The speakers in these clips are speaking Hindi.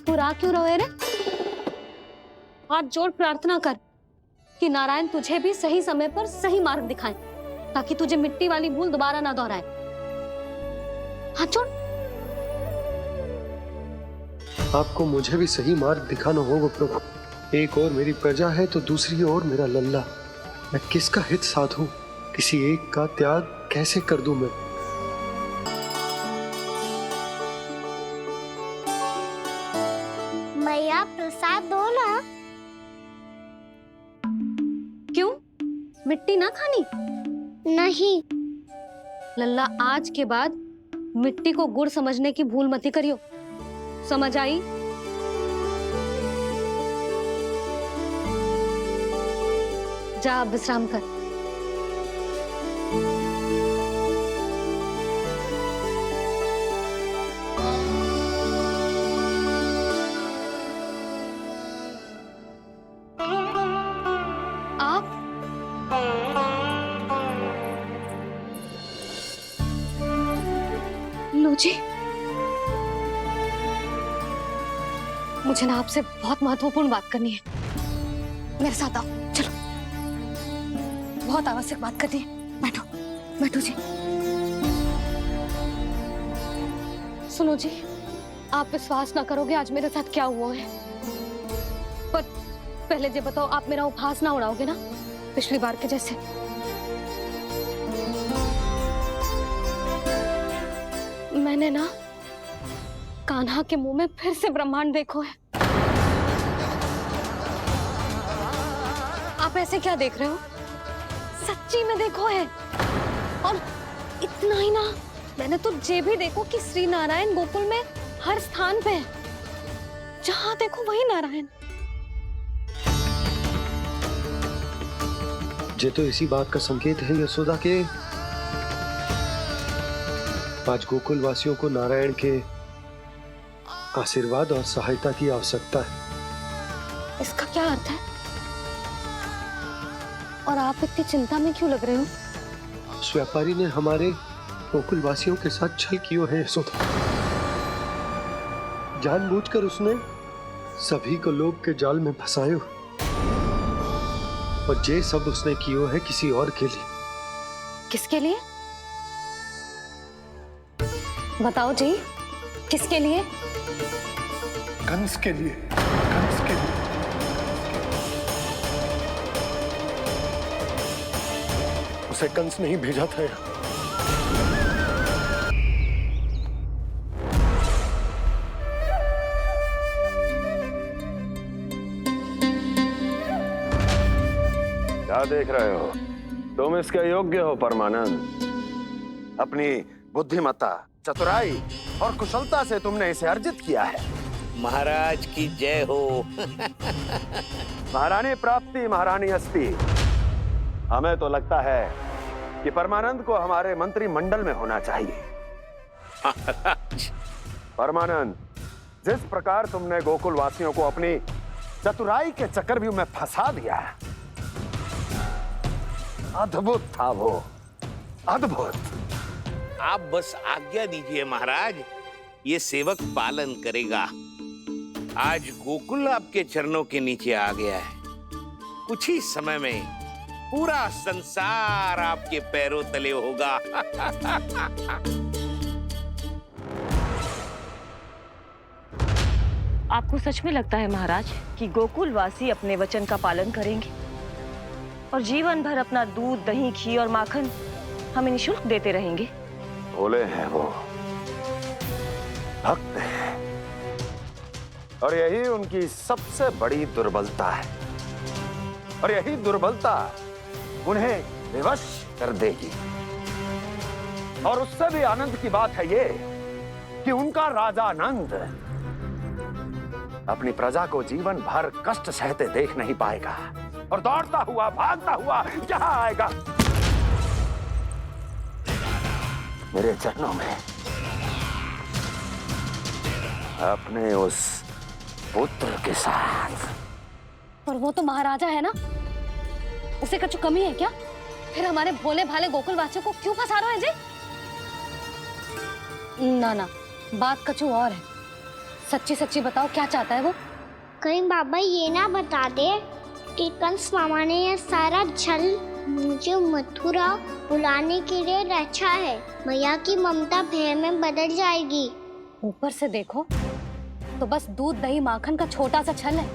तू रा क्यों रोए रे? हाथ जोड़ प्रार्थना कर कि नारायण तुझे भी सही समय पर सही मार्ग दिखाए, ताकि तुझे मिट्टी वाली भूल दोबारा ना दोहराए। हाथ जोड़। आपको मुझे भी सही मार्ग दिखाना होगा प्रभु। एक और मेरी प्रजा है तो दूसरी ओर मेरा लल्ला। मैं किसका हित साधूं? किसी एक का त्याग कैसे कर दूं मैं? मैया प्रसाद दो ना। क्यों? मिट्टी ना खानी? नहीं। लल्ला, आज के बाद मिट्टी को गुड़ समझने की भूल मत ही करियो। समझ आई? जा अब विश्राम कर। आप लो जी, मुझे ना आपसे बहुत महत्वपूर्ण बात करनी है। मेरे साथ आओ, चलो। बहुत आवश्यक बात करनी है। बैठो, बैठो जी। सुनो जी, आप विश्वास ना करोगे आज मेरे साथ क्या हुआ है। पर पहले ये बताओ, आप मेरा उपहास ना उड़ाओगे ना, पिछली बार के जैसे? मैंने ना कान्हा के मुंह में फिर से ब्रह्मांड देखो है। आप ऐसे क्या देख रहे हो? सच्ची में देखो है। और इतना ही ना, मैंने तो ये भी देखो कि श्री नारायण गोकुल में हर स्थान पे है। जहां देखो वही नारायण। ये तो इसी बात का संकेत है यशोदा के आज गोकुल वासियों को नारायण के आशीर्वाद और सहायता की आवश्यकता है। इसका क्या अर्थ है? और आप इतनी चिंता में क्यों लग रहे हो? उस व्यापारी ने हमारे गोकुल वासियों के साथ छल किया है यशोदा। जानबूझकर उसने सभी को लोभ के जाल में फंसायो, और ये सब उसने किया है किसी और के लिए। किसके लिए? बताओ जी, किसके लिए? कंस के लिए। कंस के लिए। उसे कंस नहीं भेजा था यहाँ। क्या देख रहे हो? तुम इसके योग्य हो परमानंद। अपनी बुद्धिमत्ता, चतुराई और कुशलता से तुमने इसे अर्जित किया है। महाराज की जय हो। महारानी प्राप्ति महारानी अस्ति। हमें तो लगता है कि परमानंद को हमारे मंत्रिमंडल में होना चाहिए। परमानंद, जिस प्रकार तुमने गोकुल वासियों को अपनी चतुराई के चक्रव्यूह में फंसा दिया, अद्भुत था वो, अद्भुत। आप बस आज्ञा दीजिए महाराज, ये सेवक पालन करेगा। आज गोकुल आपके चरणों के नीचे आ गया है। कुछ ही समय में पूरा संसार आपके पैरों तले होगा। आपको सच में लगता है महाराज कि गोकुल वासी अपने वचन का पालन करेंगे और जीवन भर अपना दूध, दही, घी और माखन हमें निःशुल्क देते रहेंगे? भोले हैं वो, भक्त हैं, और यही उनकी सबसे बड़ी दुर्बलता है। और यही दुर्बलता उन्हें विवश कर देगी। और उससे भी आनंद की बात है ये कि उनका राजा नंद अपनी प्रजा को जीवन भर कष्ट सहते देख नहीं पाएगा, और दौड़ता हुआ, भागता हुआ यहां आएगा मेरे चरणों में, अपने उस पुत्र के साथ। पर वो तो महाराजा है ना, उसे कुछ कमी है क्या? फिर हमारे भोले भाले गोकुल वासियों को क्यों फंसा रहे हैं जी? ना ना, बात कछु और है। सच्ची सच्ची बताओ, क्या चाहता है वो? कहीं बाबा ये ना बता दे कि कंस मामा ने यह सारा छल मुझे मथुरा बुलाने के लिए रचा है। मैया की ममता भय में बदल जाएगी। ऊपर से देखो तो बस दूध दही माखन का छोटा सा छल है,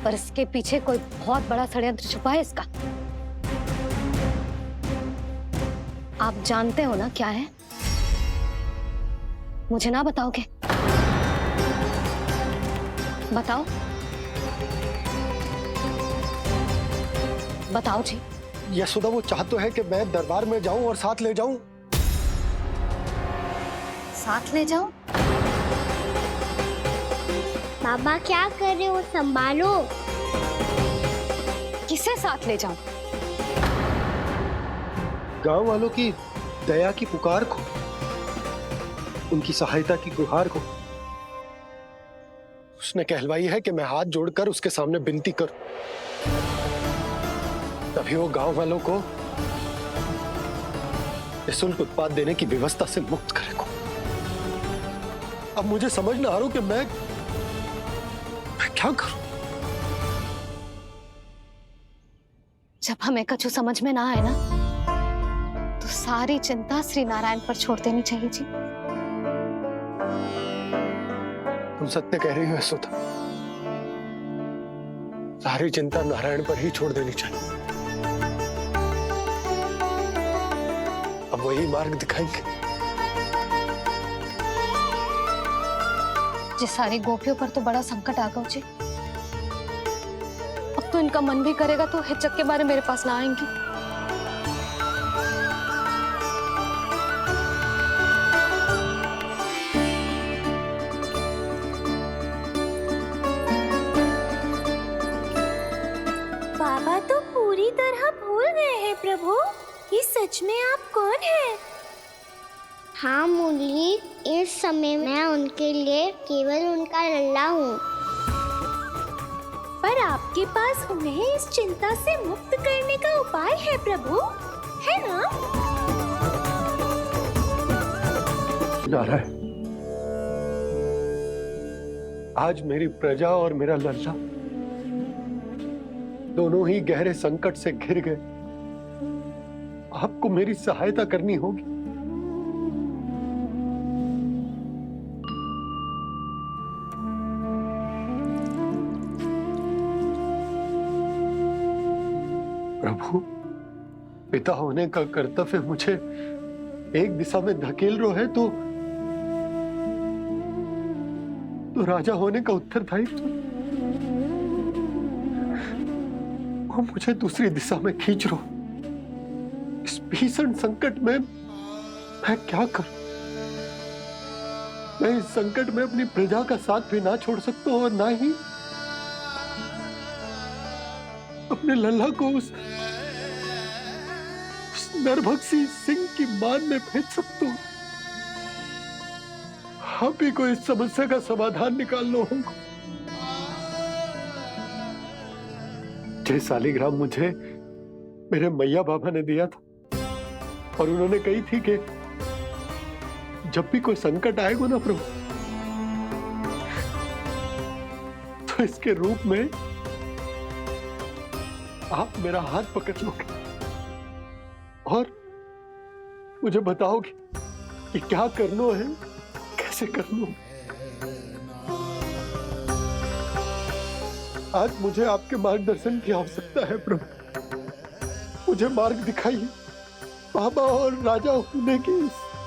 पर इसके पीछे कोई बहुत बड़ा षड्यंत्र छुपा है इसका। आप जानते हो ना क्या है? मुझे ना बताओगे? बताओ बताओ जी। यशोदा, वो चाह तो है कि मैं दरबार में जाऊं और साथ ले जाऊं। साथ ले जाओ? बाबा क्या कर रहे हो, संभालो। किसे साथ ले जाऊं? गांव वालों की दया की पुकार को, उनकी सहायता की गुहार को। उसने कहलवाई है कि मैं हाथ जोड़कर उसके सामने विनती करूं, तभी वो गांव वालों को निःशुल्क उत्पाद देने की व्यवस्था से मुक्त करेगा। अब मुझे समझ ना आ रहा कि मैं क्या करूं। जब हमें कछु समझ में ना आए ना, तो सारी चिंता श्री नारायण पर छोड़ देनी चाहिए जी। तुम सत्य कह रही हो यशोदा, सारी चिंता नारायण पर ही छोड़ देनी चाहिए। अब वही मार्ग दिखाएंगे। जिस सारी गोपियों पर तो बड़ा संकट आ गया जी। अब तो इनका मन भी करेगा तो हिचक के बारे मेरे पास ना आएंगी। बाबा तो पूरी तरह भूल गए हैं प्रभु, ये सच में आप कौन हैं? हाँ मुरली, इस समय मैं उनके लिए केवल उनका लल्ला हूँ। पर आपके पास उन्हें इस चिंता से मुक्त करने का उपाय है प्रभु, है ना? नारायण, आज मेरी प्रजा और मेरा लल्ला दोनों ही गहरे संकट से घिर गए। आपको मेरी सहायता करनी होगी। प्रभु, पिता होने का कर्तव्य मुझे एक दिशा में धकेल रहा है तो राजा होने का उत्तरदायित्व वो मुझे दूसरी दिशा में खींच रहा। इस भीषण संकट में मैं क्या करूं? मैं इस संकट में अपनी प्रजा का साथ भी ना छोड़ सकता हूं और ना ही अपने लल्ला को उस नरभक्षी सिंह की मान में भेज सकता हूं। आप ही को इस समस्या का समाधान निकालना होगा। जय शालिग्राम मुझे मेरे मैया बाबा ने दिया था और उन्होंने कही थी कि जब भी कोई संकट आएगा ना प्रभु, तो इसके रूप में आप मेरा हाथ पकड़ लोगे और मुझे बताओगे कि क्या करना है, कैसे करना है। आज मुझे आपके मार्गदर्शन की आवश्यकता है प्रभु। मुझे मार्ग दिखाइए। बाबा और राजा होने की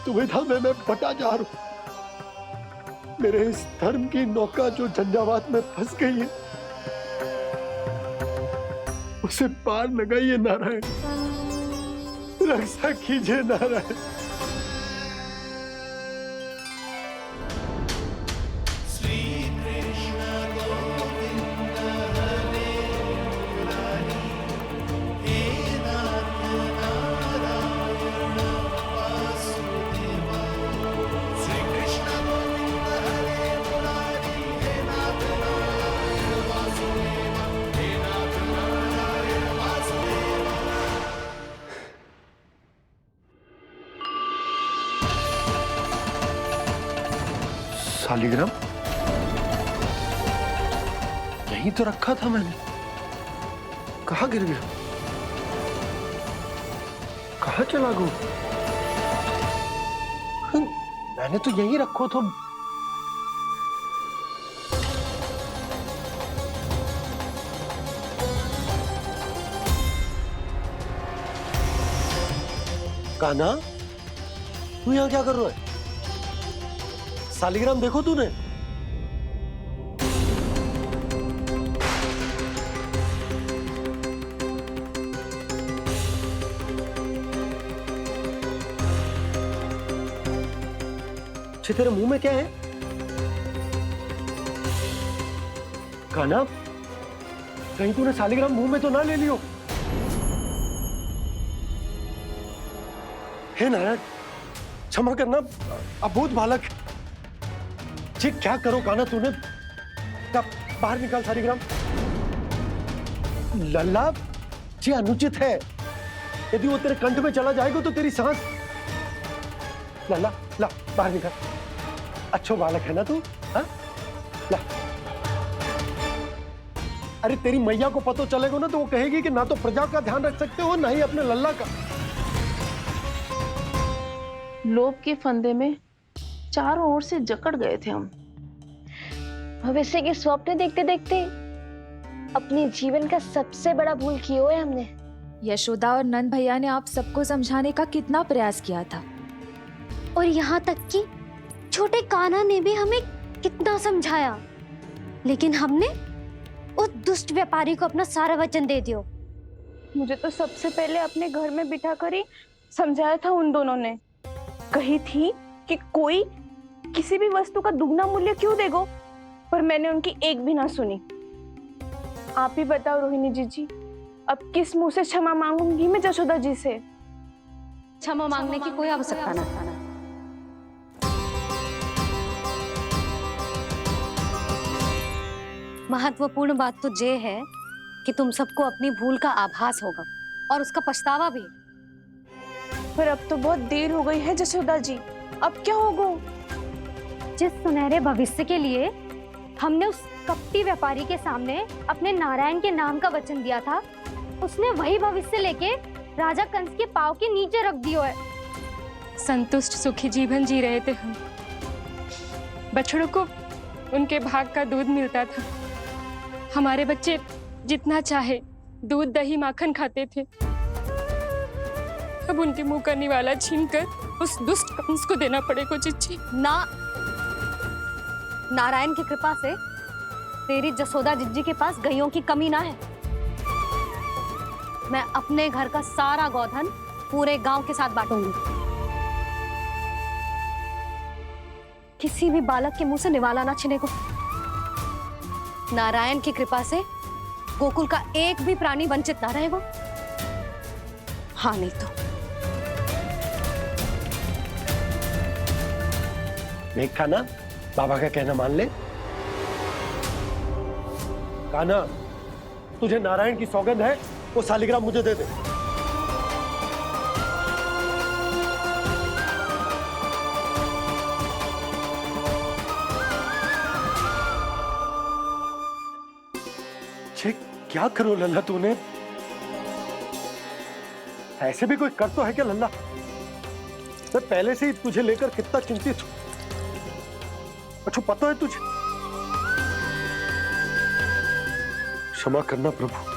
सुविधा में मैं बटा जा रहा हूं। मेरे इस धर्म की नौका जो झंझावात में फंस गई है, उसे पार लगाइए नारायण, रक्षा कीजिए नारायण। शालिग्राम, यहीं तो रखा था मैंने। कहाँ गिर गया? कहाँ चला गया? मैंने तो यहीं रखो था। कान्हा, तू यहाँ क्या कर रहा है? सालिग्राम देखो तूने? तेरे मुंह में क्या है? कान्हा, कहीं तूने सालिग्राम मुंह में तो ना ले लियो? हे नारायण, क्षमा करना, अबोध बालक। जी क्या करो कान्हा तूने? बाहर निकाल सालिग्राम। लल्ला, जी अनुचित है। यदि वो तेरे कंठ में चला जाएगा तो तेरी सांस। लल्ला, ला बाहर निकाल। अच्छो बालक है ना तू? हाँ? ला। अरे तेरी मैया को पता चलेगा ना तो वो कहेगी कि ना तो प्रजा का ध्यान रख सकते हो ना ही अपने लल्ला का। लोभ के फंदे में चारों ओर से जकड़ गए थे हम। भविष्य के स्वप्न देखते देखते अपने जीवन का सबसे बड़ा भूल किया है हमने। यशोदा और नंद भैया ने आप सबको समझाने का कितना प्रयास किया था, और यहाँ तक कि छोटे कान्हा ने भी हमें कितना समझाया, लेकिन हमने उस दुष्ट व्यापारी को अपना सारा वचन दे दिया। मुझे तो सबसे पहले अपने घर में बिठा कर ही समझाया था उन दोनों ने। कही थी कि कोई किसी भी वस्तु का दुगना मूल्य क्यों देगा, पर मैंने उनकी एक भी ना सुनी। आप ही बताओ रोहिणी जी, अब किस मुंह से क्षमा मांगूंगी मैं जशोदा जी से? क्षमा मांगने की कोई आवश्यकता ना। महत्वपूर्ण बात तो ये है कि तुम सबको अपनी भूल का आभास होगा और उसका पछतावा भी। पर अब तो बहुत देर हो गई है जशोदा जी, अब क्या होगा? जिस सुनहरे भविष्य के लिए हमने उस कपटी व्यापारी के सामने अपने नारायण के नाम का वचन दिया था, उसने वही भविष्य लेके राजा कंस के पांव के नीचे रख दिया है। संतुष्ट सुखी जीवन जी रहे थे हम। बछड़ों को उनके भाग का दूध मिलता था। हमारे बच्चे जितना चाहे दूध दही माखन खाते थे। अब उनके मुंह का निवाला छीनकर उस दुष्ट कंस को देना पड़ेगा चिच्ची। ना, नारायण की कृपा से तेरी जसोदा जिज्जी के पास गैयों की कमी ना है। मैं अपने घर का सारा गोधन पूरे गांव के साथ बांटूंगी। किसी भी बालक के मुंह से निवाला ना छिने को। नारायण की कृपा से गोकुल का एक भी प्राणी वंचित ना रहेगा। हाँ नहीं तो देख कान्हा, बाबा का कहना मान ले। कान्हा, तुझे नारायण की सौगंध है, वो सालिग्राम मुझे दे दे। क्या करो लल्ला तूने? ऐसे भी कोई कर तो है क्या लल्ला? मैं पहले से ही तुझे लेकर कितना चिंतित हूं। अच्छा पता है तुझे? क्षमा करना प्रभु।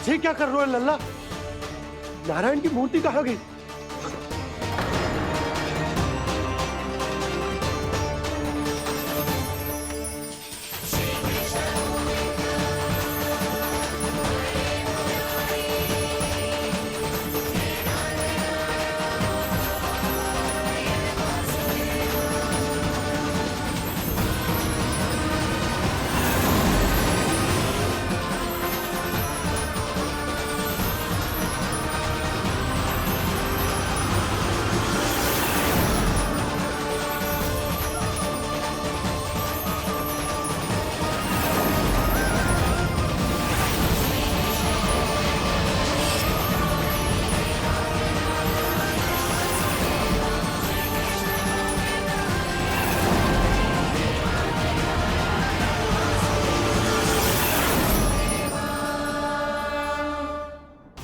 ये क्या कर रहे हो लल्ला? नारायण की मूर्ति कहाँ गई?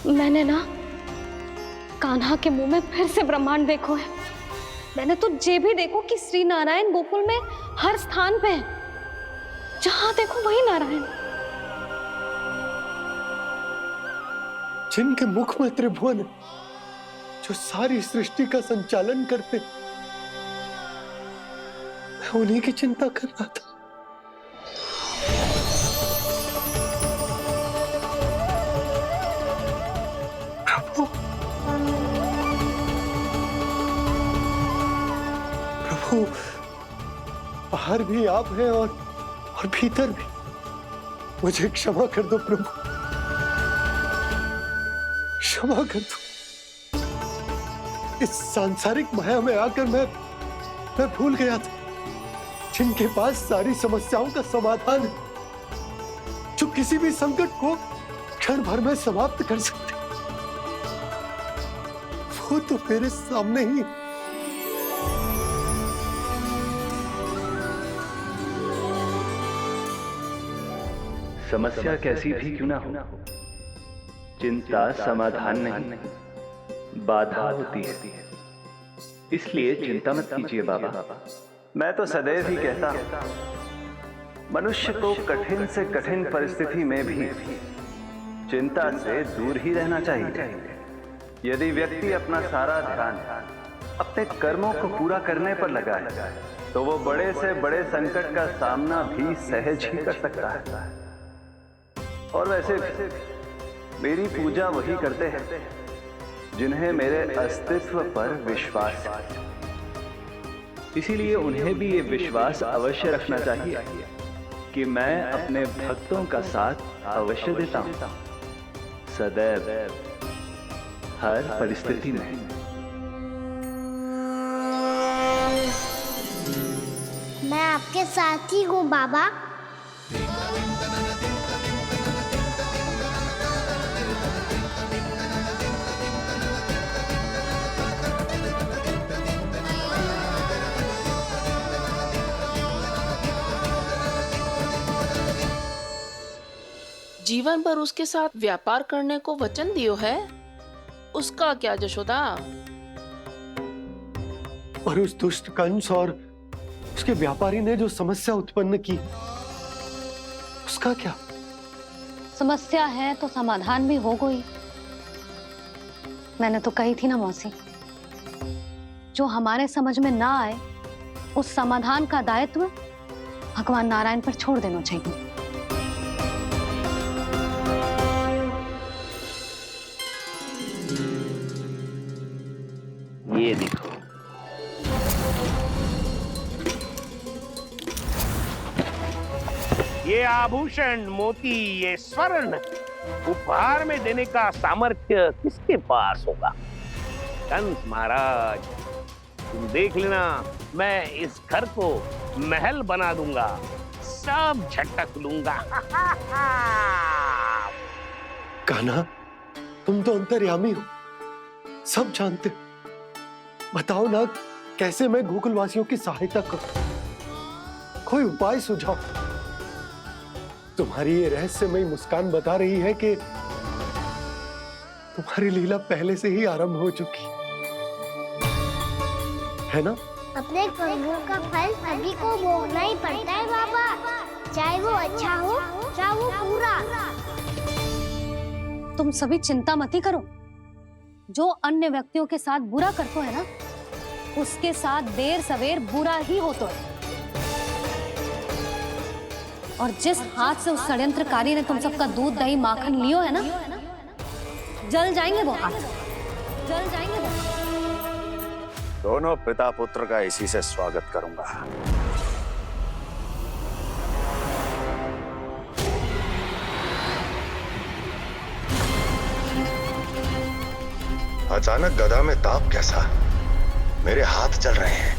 मैंने ना कान्हा के मुंह में फिर से ब्रह्मांड देखो है। मैंने तो ये भी देखो कि श्री नारायण गोकुल में हर स्थान पे है, जहां देखो वही नारायण। जिनके मुख में त्रिभुवन है, जो सारी सृष्टि का संचालन करते, मैं उन्हीं की चिंता कर रहा था। प्रभु, प्रभु, बाहर भी आप हैं और भीतर भी। मुझे क्षमा कर दो प्रभु, क्षमा कर दो। इस सांसारिक माया में आकर मैं भूल गया था जिनके पास सारी समस्याओं का समाधान है, जो किसी भी संकट को क्षण भर में समाप्त कर सकते, वो तो मेरे सामने ही। समस्या कैसी भी क्यों ना हो, चिंता समाधान नहीं, बाधा होती है। इसलिए चिंता मत कीजिए बाबा। मैं तो सदैव ही कहता हूं, मनुष्य को कठिन से कठिन परिस्थिति में भी चिंता से दूर ही रहना चाहिए। यदि व्यक्ति अपना सारा ध्यान अपने कर्मों को पूरा करने पर लगाए, तो वो बड़े से बड़े संकट का सामना भी सहज ही कर सकता है। और वैसे भी मेरी पूजा वही करते हैं जिन्हें मेरे अस्तित्व पर विश्वास है। इसीलिए उन्हें भी ये विश्वास अवश्य रखना चाहिए कि मैं अपने भक्तों का साथ अवश्य देता हूं, सदैव, हर परिस्थिति में। मैं आपके साथ ही हूँ बाबा। जीवन भर उसके साथ व्यापार करने को वचन दियो है, उसका क्या यशोदा? और उस दुष्ट कंस और उसके व्यापारी ने जो समस्या उत्पन्न की, उसका क्या? समस्या है तो समाधान भी हो गई। मैंने तो कही थी ना मौसी, जो हमारे समझ में ना आए उस समाधान का दायित्व भगवान नारायण पर छोड़ देना चाहिए। ये देखो, ये आभूषण, मोती, ये स्वर्ण उपहार में देने का सामर्थ्य किसके पास होगा? कंस महाराज, तुम देख लेना, मैं इस घर को महल बना दूंगा, सब झटक लूंगा। कान्हा, तुम तो अंतर्यामी हो, सब जानते हो। बताओ ना, कैसे मैं गोकुलवासियों की सहायता करूं? कोई उपाय सुझाओ। तुम्हारी ये रहस्यमयी मुस्कान बता रही है कि तुम्हारी लीला पहले से ही आरंभ हो चुकी है ना? अपने कर्मों का फल सभी को भोगना ही पड़ता है बाबा, चाहे वो अच्छा हो चाहे वो बुरा। तुम सभी चिंता मत ही करो। जो अन्य व्यक्तियों के साथ बुरा करते है ना, उसके साथ देर सवेर बुरा ही होता है। और जिस हाथ से उस षड्यंत्रकारी ने तुम सबका दूध दही माखन लियो है ना, जल जाएंगे वो हाथ, जल जाएंगे वो। दोनों पिता पुत्र का इसी से स्वागत करूंगा। अचानक गदा में ताप कैसा? मेरे हाथ चल रहे हैं।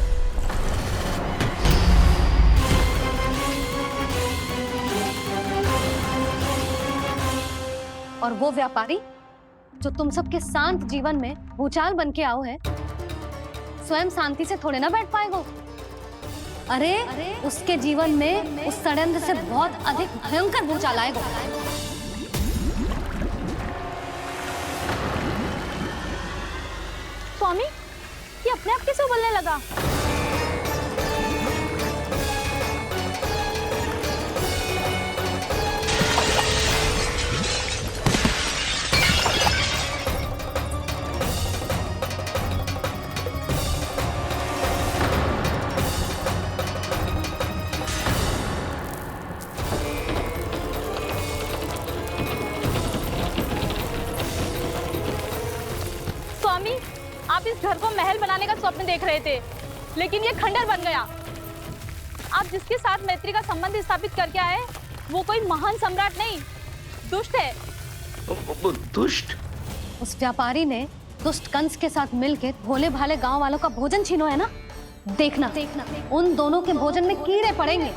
और वो व्यापारी जो तुम सबके शांत जीवन में भूचाल बन के आओ है, स्वयं शांति से थोड़े ना बैठ पाएगा। अरे उसके जीवन में उस षड्यंत्र से बहुत अधिक भयंकर भूचाल आएगा। स्वामी, ये अपने आप कैसे उबलने लगा? स्वामी, आप इस घर को महल बनाने का स्वप्न देख रहे थे, लेकिन ये खंडर बन गया। आप जिसके साथ मैत्री का संबंध स्थापित करके आए, वो कोई महान सम्राट नहीं, दुष्ट है। दुष्ट? उस व्यापारी ने दुष्ट कंस के साथ मिलकर भोले भाले गांव वालों का भोजन छीनो है ना। देखना उन दोनों के भोजन में कीड़े पड़ेंगे।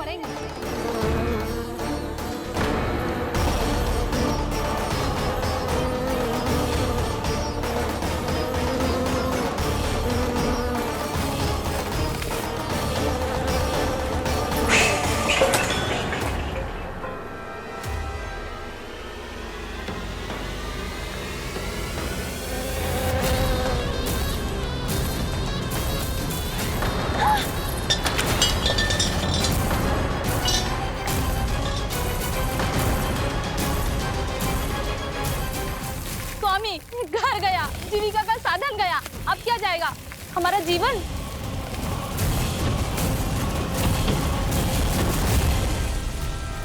घर गया, जीविका का साधन गया, अब क्या जाएगा हमारा जीवन?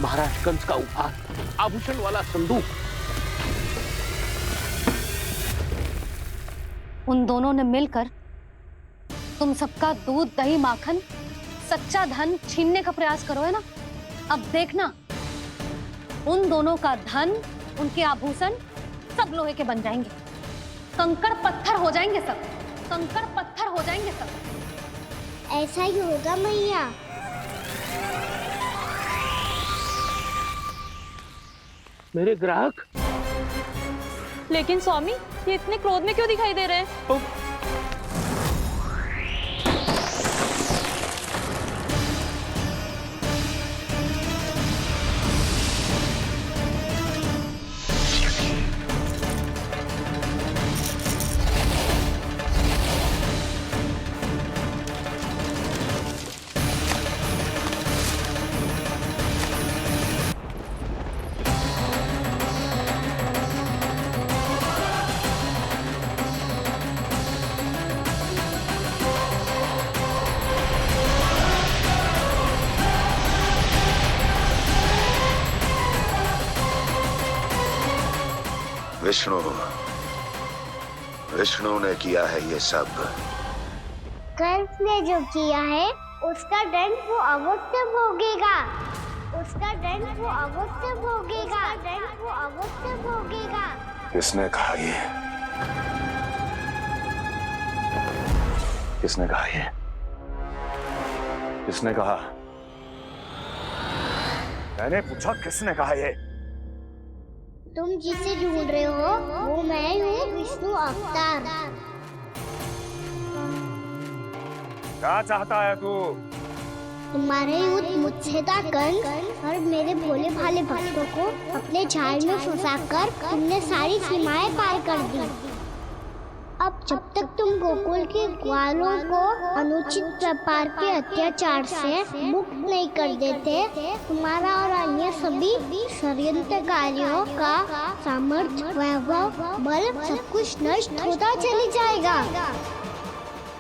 महाराज कंस का उपहार, आभूषण वाला संदूक। उन दोनों ने मिलकर तुम सबका दूध, दही, माखन, सच्चा धन छीनने का प्रयास करो है ना। अब देखना उन दोनों का धन, उनके आभूषण सब लोहे के बन जाएंगे, कंकड़ पत्थर हो जाएंगे सब, कंकड़ पत्थर हो जाएंगे सब। ऐसा ही होगा मैया। मेरे ग्राहक? लेकिन स्वामी, ये इतने क्रोध में क्यों दिखाई दे रहे हैं? विष्णु ने किया है ये सब। कंस ने जो किया है उसका दंड वो अवश्य भोगेगा, उसका दंड वो अवश्य भोगेगा, दंड वो अवश्य भोगेगा। किसने कहा ये? किसने कहा ये? किसने कहा? मैंने पूछा किसने कहा ये? तुम जिसे ढूंढ रहे हो वो मैं हूँ, विष्णु अवतार। क्या चाहता है तू? तुम्हारे युद्ध मुझसे था कंस, और मेरे भोले भाले भक्तों को अपने जाल में फंसाकर तुमने सारी सीमाएं पार कर दी। अब जब तक तुम गोकुल के ग्वालों को अनुचित प्रकार के अत्याचार से मुक्त नहीं कर देते, तुम्हारा और अन्य सभी षड्यंत्रकारियों का सामर्थ्य, वैभव, बल सब कुछ नष्ट होता चली जाएगा,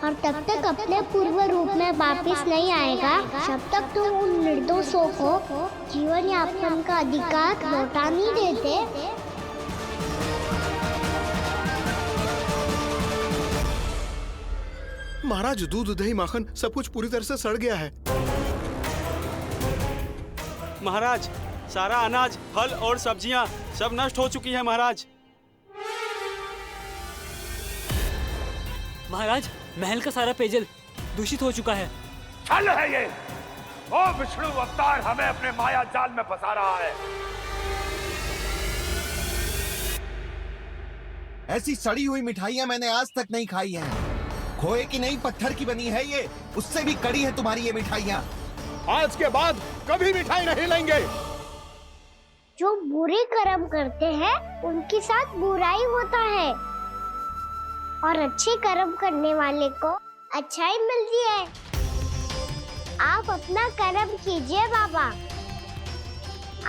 और तब तक अपने पूर्व रूप में वापस नहीं आएगा जब तक तुम उन निर्दोषों को जीवन यापन का अधिकार लौटा नहीं देते। महाराज, दूध, दही, माखन सब कुछ पूरी तरह से सड़ गया है। महाराज, सारा अनाज, फल और सब्जियां सब नष्ट हो चुकी हैं महाराज। महाराज, महल का सारा पेयजल दूषित हो चुका है। छल है ये। ओ विष्णु अवतार हमें अपने माया जाल में फंसा रहा है। ऐसी सड़ी हुई मिठाइयां मैंने आज तक नहीं खाई हैं। खोए की नहीं, पत्थर की बनी है ये, उससे भी कड़ी है तुम्हारी ये मिठाइयां। आज के बाद कभी मिठाई नहीं लेंगे। जो बुरे कर्म करते हैं उनके साथ बुराई होता है, और अच्छे कर्म करने वाले को अच्छाई मिलती है। आप अपना कर्म कीजिए बाबा,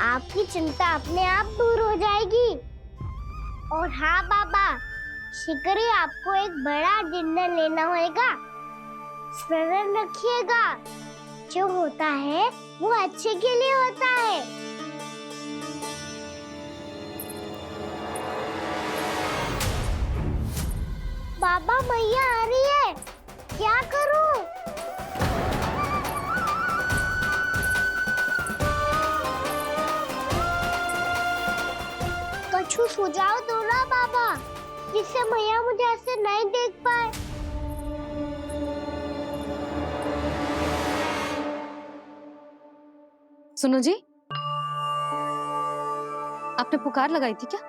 आपकी चिंता अपने आप दूर हो जाएगी। और हाँ बाबा, शीघ्र ही आपको एक बड़ा डिनर लेना होगा। स्मरण रखिएगा, जो होता है वो अच्छे के लिए होता है। बाबा मैया आ रही है, क्या करूं? कछु सुझाव दो ना बाबा, जिससे मैया मुझे ऐसे नहीं देख पाए। सुनो जी, आपने पुकार लगाई थी क्या?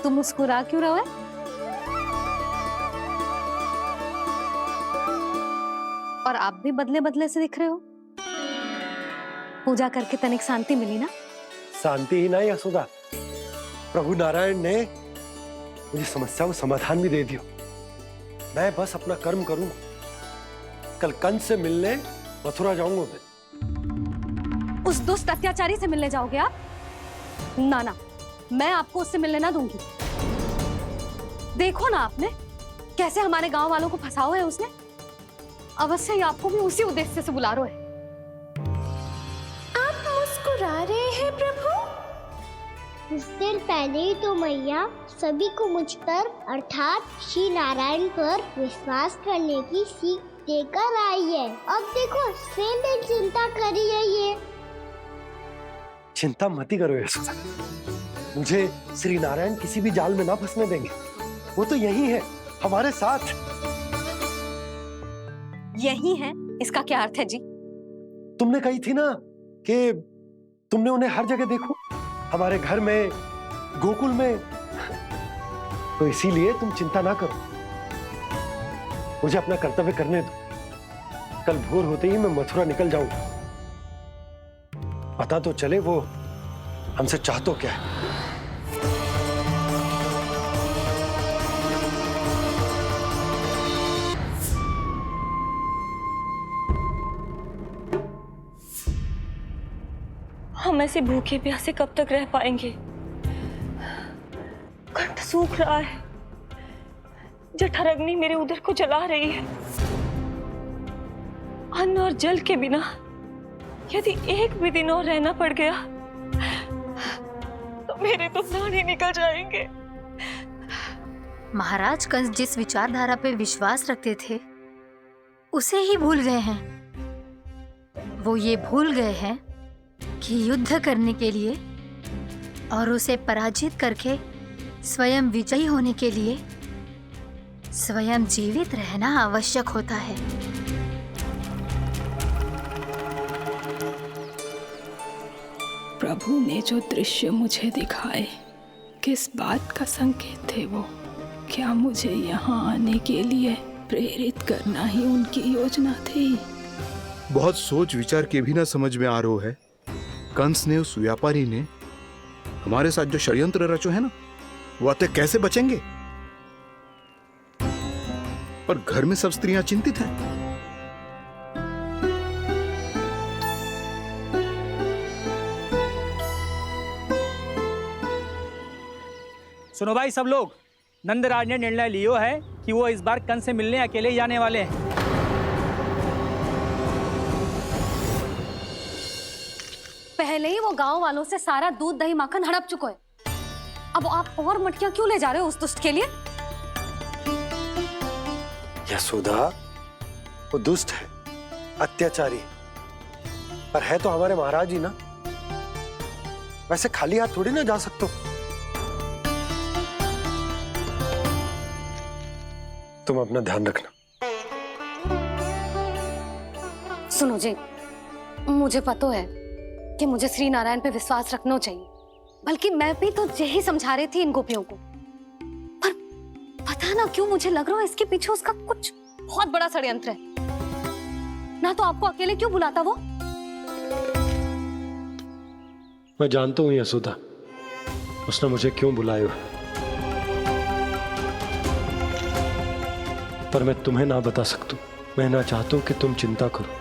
तुम मुस्कुरा क्यों रहे हो? और आप भी बदले बदले से दिख रहे हो। पूजा करके तनिक शांति मिली ना? शांति ही नहीं यशोदा, प्रभु नारायण ने मुझे समस्या को समाधान भी दे दिया। मैं बस अपना कर्म करूंगा। कल कंस से मिलने मथुरा जाऊंगा मैं। उस दुष्ट अत्याचारी से मिलने जाओगे आप? ना ना, मैं आपको उससे मिलने ना दूंगी। देखो ना आपने कैसे हमारे गांव वालों को फंसाओ है उसने। अवश्य ही आपको भी उसी उद्देश्य से बुला रहा है। आप मुस्कुरा रहे हैं प्रभु? कुछ देर पहले ही तो मैया सभी को मुझ पर अर्थात श्री नारायण पर विश्वास करने की सीख देकर आई है। अब देखो स्वयं चिंता करी है ये। चिंता मत ही करो यशोदा, मुझे श्री नारायण किसी भी जाल में ना फंसने देंगे। वो तो यही है हमारे साथ। यही है, इसका क्या अर्थ है जी? तुमने कही थी ना कि तुमने उन्हें हर जगह देखो, हमारे घर में, गोकुल में। तो इसीलिए तुम चिंता ना करो, मुझे अपना कर्तव्य करने दो। कल भोर होते ही मैं मथुरा निकल जाऊंगा। पता तो चले वो हमसे चाहतो क्या है। हम ऐसे भूखे प्यासे कब तक रह पाएंगे? कंठ सूख रहा है, जठराग्नि मेरे उदर को जला रही है। अन्न और जल के बिना यदि एक भी दिन और रहना पड़ गया तो मेरे तो प्राण ही निकल जाएंगे। महाराज कंस जिस विचारधारा पे विश्वास रखते थे उसे ही भूल गए हैं। वो ये भूल गए हैं कि युद्ध करने के लिए और उसे पराजित करके स्वयं विजयी होने के लिए स्वयं जीवित रहना आवश्यक होता है। प्रभु ने जो दृश्य मुझे दिखाए, किस बात का संकेत थे वो? क्या मुझे यहाँ आने के लिए प्रेरित करना ही उनकी योजना थी? बहुत सोच विचार के भी ना समझ में आ रहा है। कंस ने, उस व्यापारी ने हमारे साथ जो षड्यंत्र रचो है ना, वो आते कैसे बचेंगे? पर घर में सब स्त्रियां चिंतित हैं। सुनो भाई सब लोग, नंदराज ने निर्णय लियो है कि वो इस बार कंस से मिलने अकेले ही जाने वाले हैं। पहले ही वो गांव वालों से सारा दूध दही माखन हड़प चुके हैं। अब आप और मटकियां क्यों ले जा रहे हो उस दुष्ट के लिए? यशोदा, वो दुष्ट है, अत्याचारी, पर है तो हमारे महाराज ही ना। वैसे खाली हाथ थोड़ी ना जा सकते। तुम अपना ध्यान रखना। सुनो जी, मुझे पता है कि मुझे श्री नारायण पे विश्वास रखना चाहिए, बल्कि मैं भी तो यही समझा रही थी इन गोपियों को। पर पता ना क्यों मुझे लग रहा है इसके पीछे उसका कुछ बहुत बड़ा षड्यंत्र है। ना तो आपको अकेले क्यों बुलाता वो? मैं जानता हूं यशोदा, उसने मुझे क्यों बुलाया है, पर मैं तुम्हें ना बता सकता। मैं ना चाहता हूं कि तुम चिंता करो।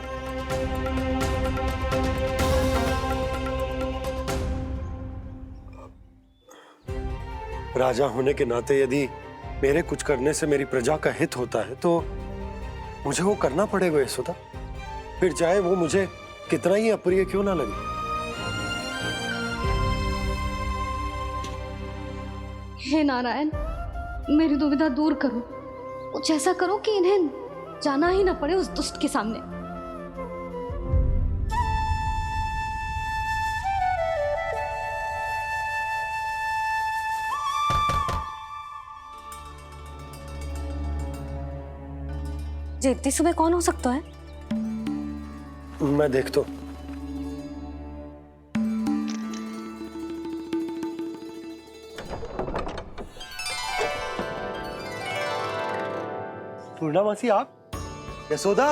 राजा होने के नाते यदि मेरे कुछ करने से मेरी प्रजा का हित होता है तो मुझे वो करना पड़ेगा यशोदा, फिर चाहे वो मुझे कितना ही अप्रिय क्यों ना लगे। हे नारायण, मेरी दुविधा दूर करो। कुछ ऐसा करो कि इन्हें जाना ही ना पड़े उस दुष्ट के सामने। जी इतनी सुबह कौन हो सकता है? मैं देखता हूं। पूर्णामासी, आप? यशोदा,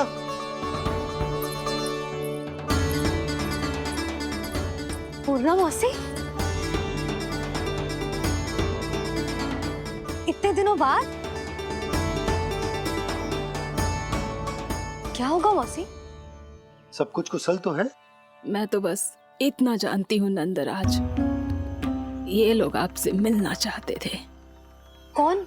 पूर्णामासी, इतने दिनों बाद? क्या होगा मौसी? सब कुछ कुशल तो है? मैं तो बस इतना जानती हूँ नंदराज, ये लोग आपसे मिलना चाहते थे। कौन?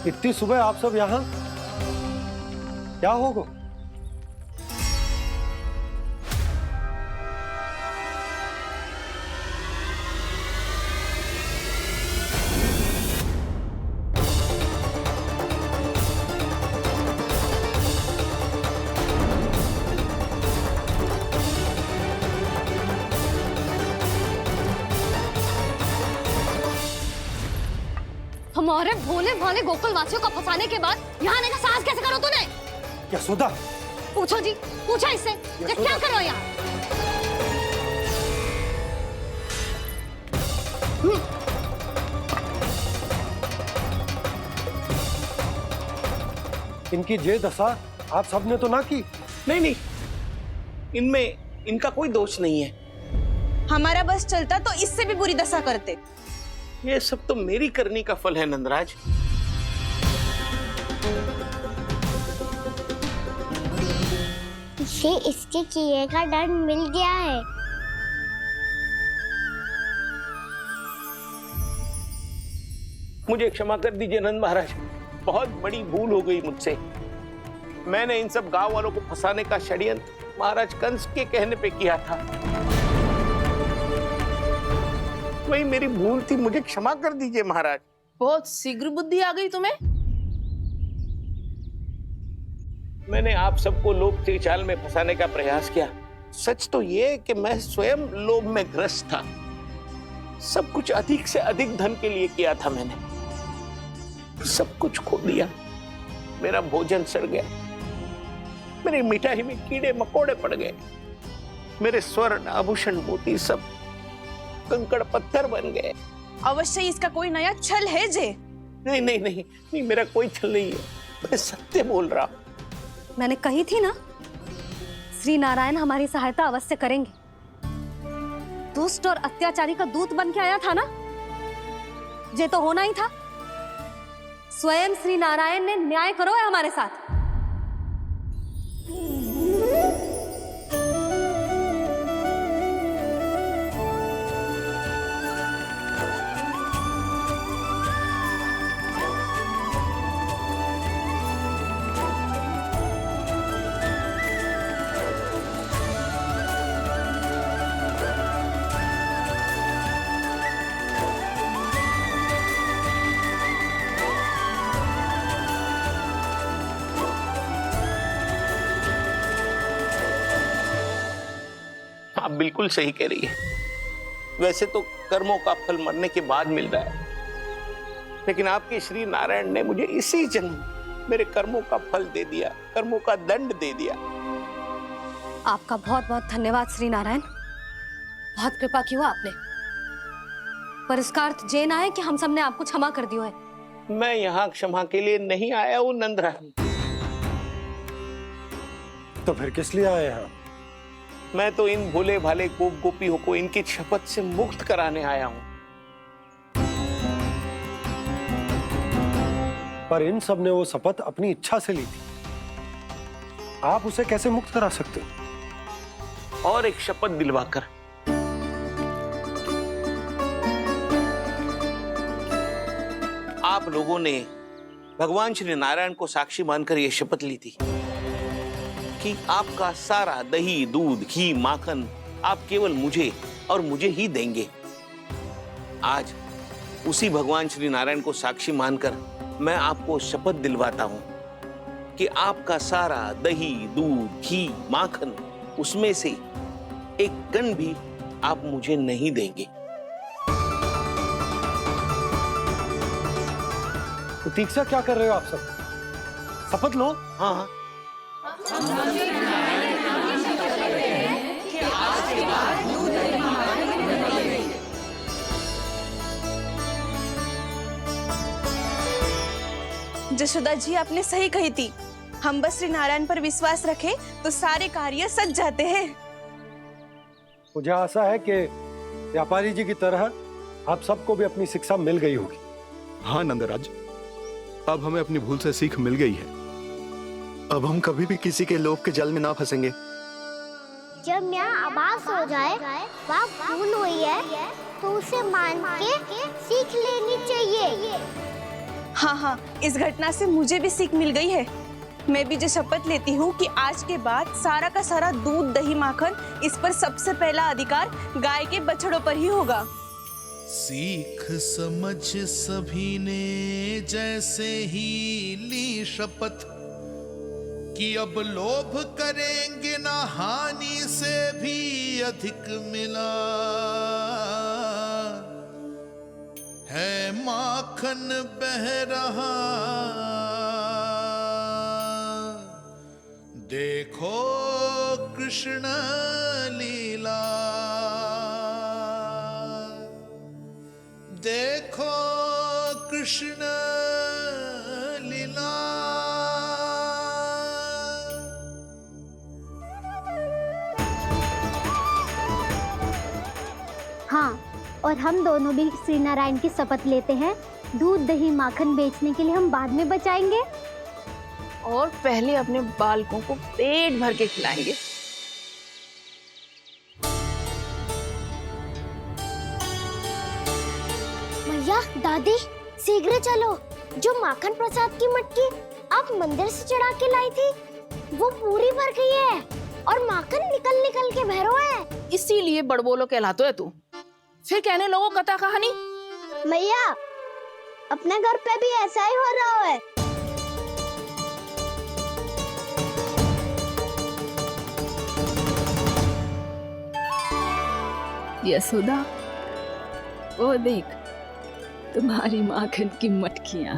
इतनी सुबह आप सब यहाँ? क्या होगा? हमारे भोले भाले गोकुल वासियों को फंसाने के बाद यहाँ आने का साहस कैसे करो तूने? यशोदा, पूछो जी, पूछो इससे कि क्या करो यहाँ? इनकी जे दशा आप सबने तो ना की? नहीं नहीं, इनमें इनका कोई दोष नहीं है। हमारा बस चलता तो इससे भी बुरी दशा करते। ये सब तो मेरी करनी का फल है नंदराज। इसे इसके किए का दंड मिल गया है। मुझे क्षमा कर दीजिए नंद महाराज, बहुत बड़ी भूल हो गई मुझसे। मैंने इन सब गांव वालों को फंसाने का षड्यंत्र महाराज कंस के कहने पे किया था। वही मेरी भूल थी, मुझे क्षमा कर दीजिए महाराज। बहुत शीघ्र बुद्धि आ गई तुम्हें। मैंने आप सबको लोभ के चाल में फंसाने का प्रयास किया। सच तो ये कि मैं स्वयं लोभ में ग्रस्त था। सब कुछ अधिक से अधिक धन के लिए किया था मैंने। सब कुछ खो दिया। मेरा भोजन सड़ गया, मेरी मिठाई में कीड़े मकोड़े पड़ गए, मेरे स्वर्ण आभूषण मोती सब कंकड़ पत्थर बन गए। अवश्य इसका कोई नया छल है जे। नहीं नहीं नहीं नहीं, मेरा कोई छल नहीं है, मैं सत्य बोल रहा हूं। मैंने कही थी ना, श्री नारायण हमारी सहायता अवश्य करेंगे। दुष्ट और अत्याचारी का दूत बन के आया था ना, ये तो होना ही था। स्वयं श्री नारायण ने न्याय करो है हमारे साथ। आप बिल्कुल सही कह रही है। वैसे तो कर्मों का फल मरने के बाद मिल रहा है, लेकिन आपके श्री नारायण ने मुझे इसी जन्म मेरे कर्मों का फल दे दिया, कर्मों का दंड दे दिया। आपका बहुत बहुत धन्यवाद श्री नारायण, बहुत कृपा की हो आपने। पर इसका अर्थ ये ना है कि हम सबने आपको क्षमा कर दियो है। मैं यहाँ क्षमा के लिए नहीं आया हूँ नंदरानी। तो फिर किस लिए आए हैं? मैं तो इन भोले भाले गोप गोपियों को इनकी शपथ से मुक्त कराने आया हूँ। पर इन सब ने वो शपथ अपनी इच्छा से ली थी, आप उसे कैसे मुक्त करा सकते हो? और एक शपथ दिलवाकर। आप लोगों ने भगवान श्री नारायण को साक्षी मानकर यह शपथ ली थी कि आपका सारा दही, दूध, घी, माखन आप केवल मुझे और मुझे ही देंगे। आज उसी भगवान श्री नारायण को साक्षी मानकर मैं आपको शपथ दिलवाता हूं कि आपका सारा दही, दूध, घी, माखन, उसमें से एक कण भी आप मुझे नहीं देंगे। प्रतीक्षा क्या कर रहे हो आप सब? शपथ लो। हाँ हाँ। जशोदा जी, आपने सही कही थी। हम बस श्री नारायण पर विश्वास रखें तो सारे कार्य सज जाते हैं। मुझे आशा है कि व्यापारी जी की तरह आप सबको भी अपनी शिक्षा मिल गई होगी। हाँ नंदराज, अब हमें अपनी भूल से सीख मिल गई है। अब हम कभी भी किसी के लोभ के जल में ना फंसेंगे। जब यहाँ आभास हो जाए वह भूल हुई है तो उसे मान के सीख लेनी चाहिए। हाँ हाँ, इस घटना से मुझे भी सीख मिल गई है। मैं भी जो शपथ लेती हूँ कि आज के बाद सारा का सारा दूध, दही, माखन, इस पर सबसे पहला अधिकार गाय के बछड़ों पर ही होगा। सीख समझ सभी ने जैसे ही ली शपथ कि अब लोभ करेंगे ना हानि से भी अधिक मिला है, माखन बह रहा देखो कृष्ण लीला, देखो कृष्ण लीला। हाँ, और हम दोनों भी श्री नारायण की शपथ लेते हैं, दूध, दही, माखन बेचने के लिए हम बाद में बचाएंगे और पहले अपने बालकों को पेट भर के खिलाएंगे। भैया, दादी, शीघ्र चलो। जो माखन प्रसाद की मटकी आप मंदिर से चढ़ा के लाई थी वो पूरी भर गई है और माखन निकल निकल के बह रहा है। इसीलिए बड़बोलो कहलाते है तू। फिर कहने लोगों कथा कहानी। भैया, अपने घर पे भी ऐसा ही हो रहा है। यशोदा, वो देख तुम्हारी माखन की मटकियां।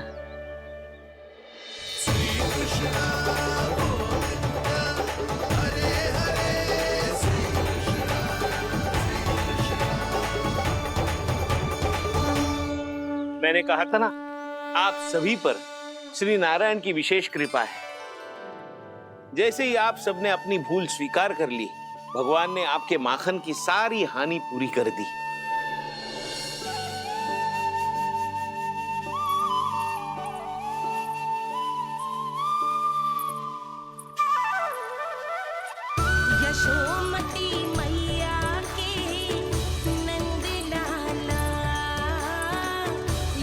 मैंने कहा था ना, आप सभी पर श्री नारायण की विशेष कृपा है। जैसे ही आप सबने अपनी भूल स्वीकार कर ली, भगवान ने आपके माखन की सारी हानि पूरी कर दी। यशोमती मैया के नंद लाला,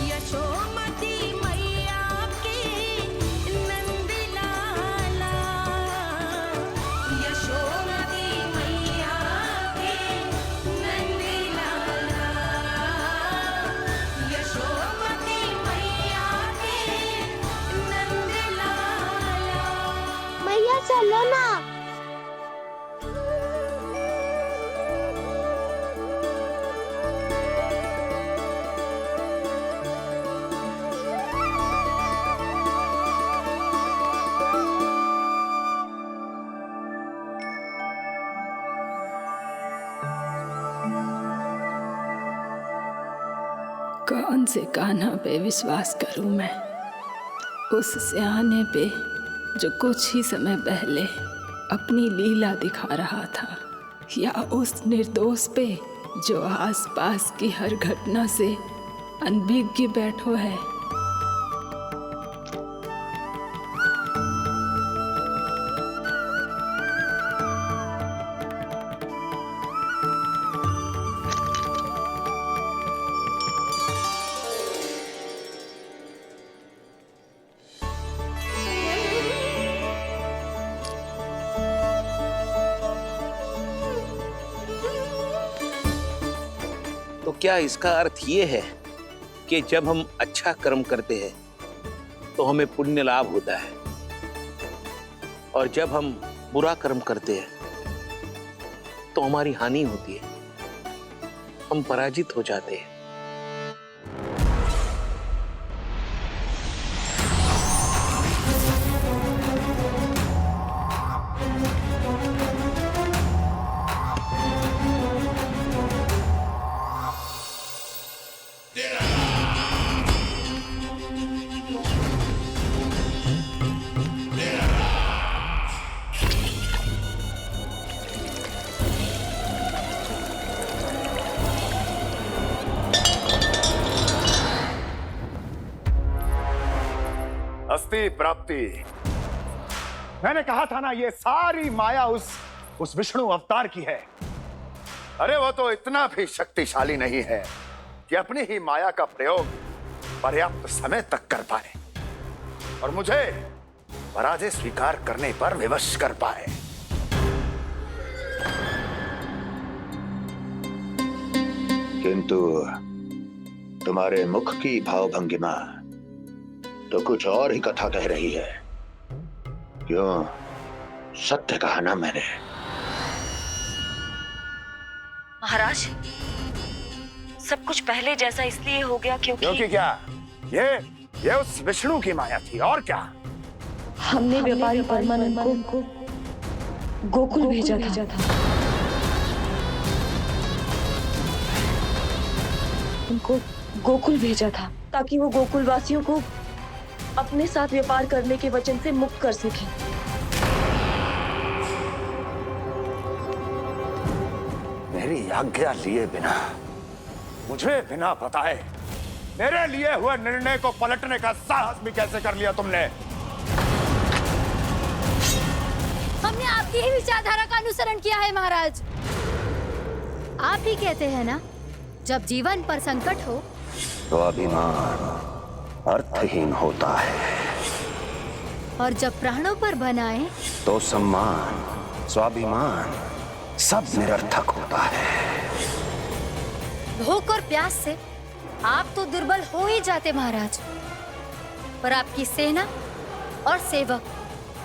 यशोमती मैया के नंद लाला, यशोमती मैया के नंद लाला। कौन से कान्हा पे विश्वास करूं मैं? उस सियाने पे जो कुछ ही समय पहले अपनी लीला दिखा रहा था, या उस निर्दोष पे जो आसपास की हर घटना से अनभिज्ञ बैठो है? तो क्या इसका अर्थ ये है कि जब हम अच्छा कर्म करते हैं तो हमें पुण्य लाभ होता है, और जब हम बुरा कर्म करते हैं तो हमारी हानि होती है, हम पराजित हो जाते हैं? अस्ति प्राप्ति। मैंने कहा था ना, ये सारी माया उस विष्णु अवतार की है। अरे वो तो इतना भी शक्तिशाली नहीं है कि अपनी ही माया का प्रयोग पर्याप्त समय तक कर पाए और मुझे पराजय स्वीकार करने पर विवश कर पाए। किंतु तुम्हारे मुख की भावभंगिमा तो कुछ और ही कथा कह रही है। क्यों? सत्य कहा ना मैंने। महाराज, सब कुछ पहले जैसा इसलिए हो गया क्योंकि क्या? ये उस विष्णु की माया थी, और क्या? हमने व्यापारी परमानंद को गोकुल भेजा था। उनको गोकुल भेजा था ताकि वो गोकुल वासियों को अपने साथ व्यापार करने के वचन से मुक्त कर सके। मेरी आज्ञा लिए बिना, मुझे बिना बताए मेरे लिए हुए निर्णय को पलटने का साहस भी कैसे कर लिया तुमने? हमने आपकी ही विचारधारा का अनुसरण किया है महाराज। आप ही कहते हैं ना, जब जीवन पर संकट हो तो अभिमान अर्थहीन होता है, और जब प्राणों पर बनाए तो सम्मान स्वाभिमान सब निरर्थक होता है। भूख और प्यास से आप तो दुर्बल हो ही जाते महाराज, पर आपकी सेना और सेवक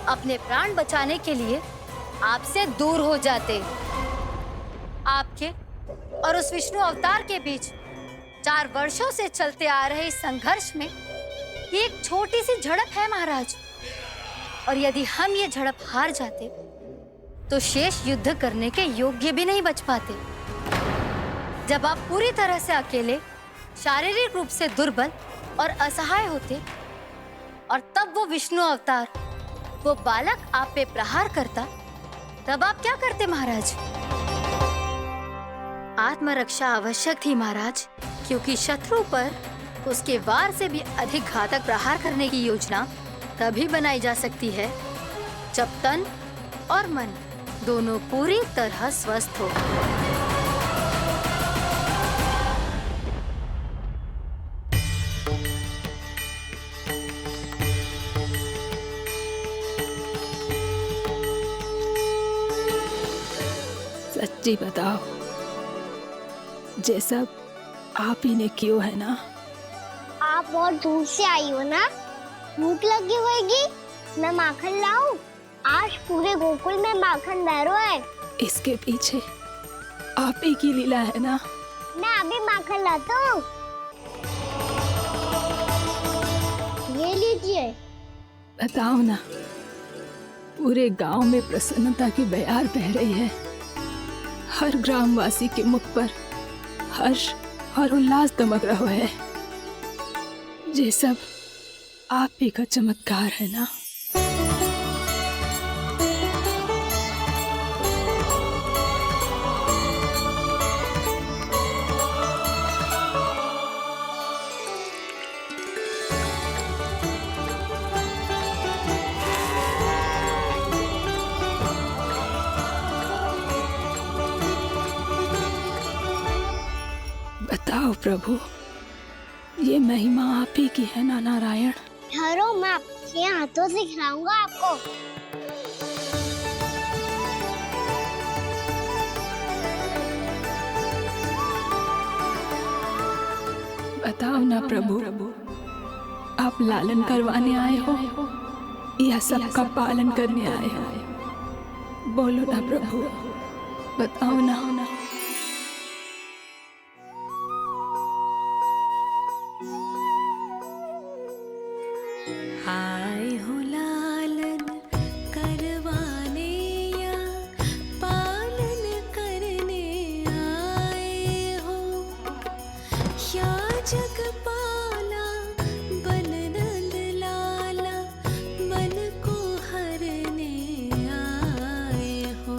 अपने प्राण बचाने के लिए आपसे दूर हो जाते। आपके और उस विष्णु अवतार के बीच 4 वर्षों से चलते आ रहे इस संघर्ष में ये एक छोटी सी झड़प है महाराज, और यदि हम ये झड़प हार जाते तो शेष युद्ध करने के योग्य भी नहीं बच पाते। जब आप पूरी तरह से अकेले, शारीरिक रूप से दुर्बल और असहाय होते, और तब वो विष्णु अवतार, वो बालक आप पे प्रहार करता, तब आप क्या करते महाराज? आत्मरक्षा आवश्यक थी महाराज, क्योंकि शत्रु पर उसके वार से भी अधिक घातक प्रहार करने की योजना तभी बनाई जा सकती है जब तन और मन दोनों पूरी तरह स्वस्थ हो। सच्ची बताओ, ये सब आप ही ने क्यों है ना? आप बहुत दूर से आई हो ना, भूख लगी होगी। मैं माखन लाऊं? आज पूरे गोकुल में माखन बह रहा है। इसके पीछे आप ही की लीला है ना? मैं अभी माखन लाता हूँ। ये लीजिए। बताओ ना, पूरे गांव में प्रसन्नता की बयार बह रही है। हर ग्रामवासी के मुख पर हर्ष और उल्लास दमक रहा है। ये सब आप ही का चमत्कार है ना? बताओ प्रभु, ये महिमा आप ही की है ना नारायण? ठहरो, मैं आपके हाथों से खिलाऊंगा आपको। बताओ ना प्रभु, आप लालन करवाने आए हो या सबका पालन करने आए हो? बोलो ना प्रभु, बताओ ना। आए हो लालन करवाने या पालन करने आए हो, या जगपाला बन नंद लाला मन को हरने आए हो।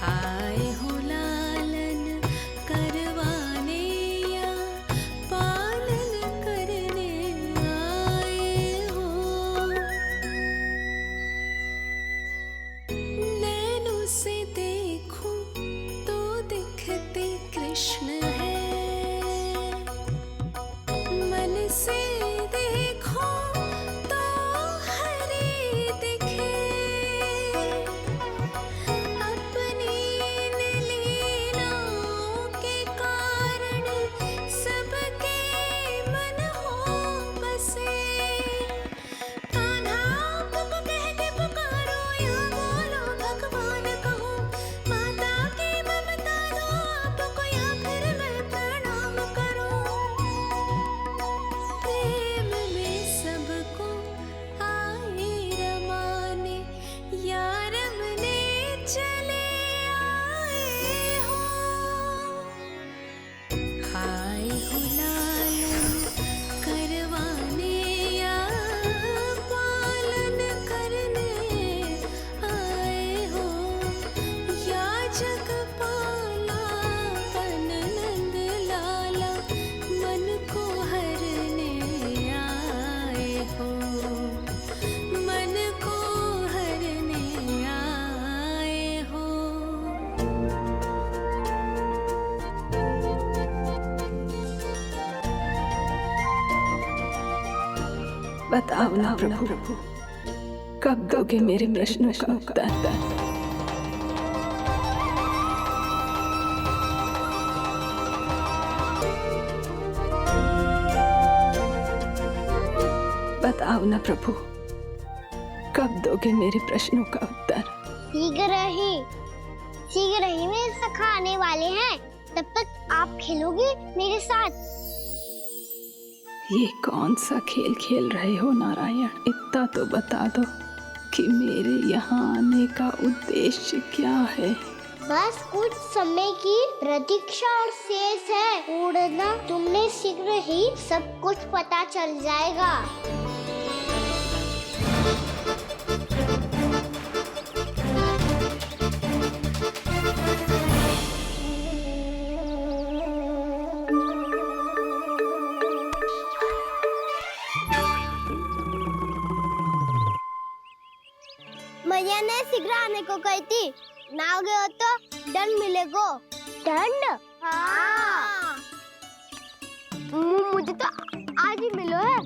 आए हो लालन करवाने या पालन करने आए हो। नैनों से देखूं तो दिखते कृष्ण है, मन से देखो तो हरि दिखे। अपनी लीलाओं के कारण सबके मन हो बसे। कान्हा आपको कह के पुकारो या बोलो भगवान कहो, माता की ममता दो आपको या फिर मैं प्रणाम करूं। प्रेम में सबको आए रमाने, या रमने चले आए हो। आए हो लालन करवाने या पालन करने आए हो, या जगपाला बन नंद लाला मन को हरने आए हो। मन को हरने आए हो। बताओ ना प्रभु, कब दोगे मेरे प्रश्नों का उत्तर? बताओ ना प्रभु, कब दोगे मेरे प्रश्नों का उत्तर? शीघ्र ही मेरे सखा आने वाले हैं, तब तक आप खेलोगे मेरे साथ। ये कौन सा खेल खेल रहे हो नारायण? इतना तो बता दो कि मेरे यहाँ आने का उद्देश्य क्या है? बस कुछ समय की प्रतीक्षा और शेष है। उड़ना तुमने शीघ्र ही सब कुछ पता चल जाएगा। मैया ने शीघ्र आने को कही थी, ना आ गए हो तो दंड मिलेगा। दंड? हाँ। मुझे तो आज ही मिलो है।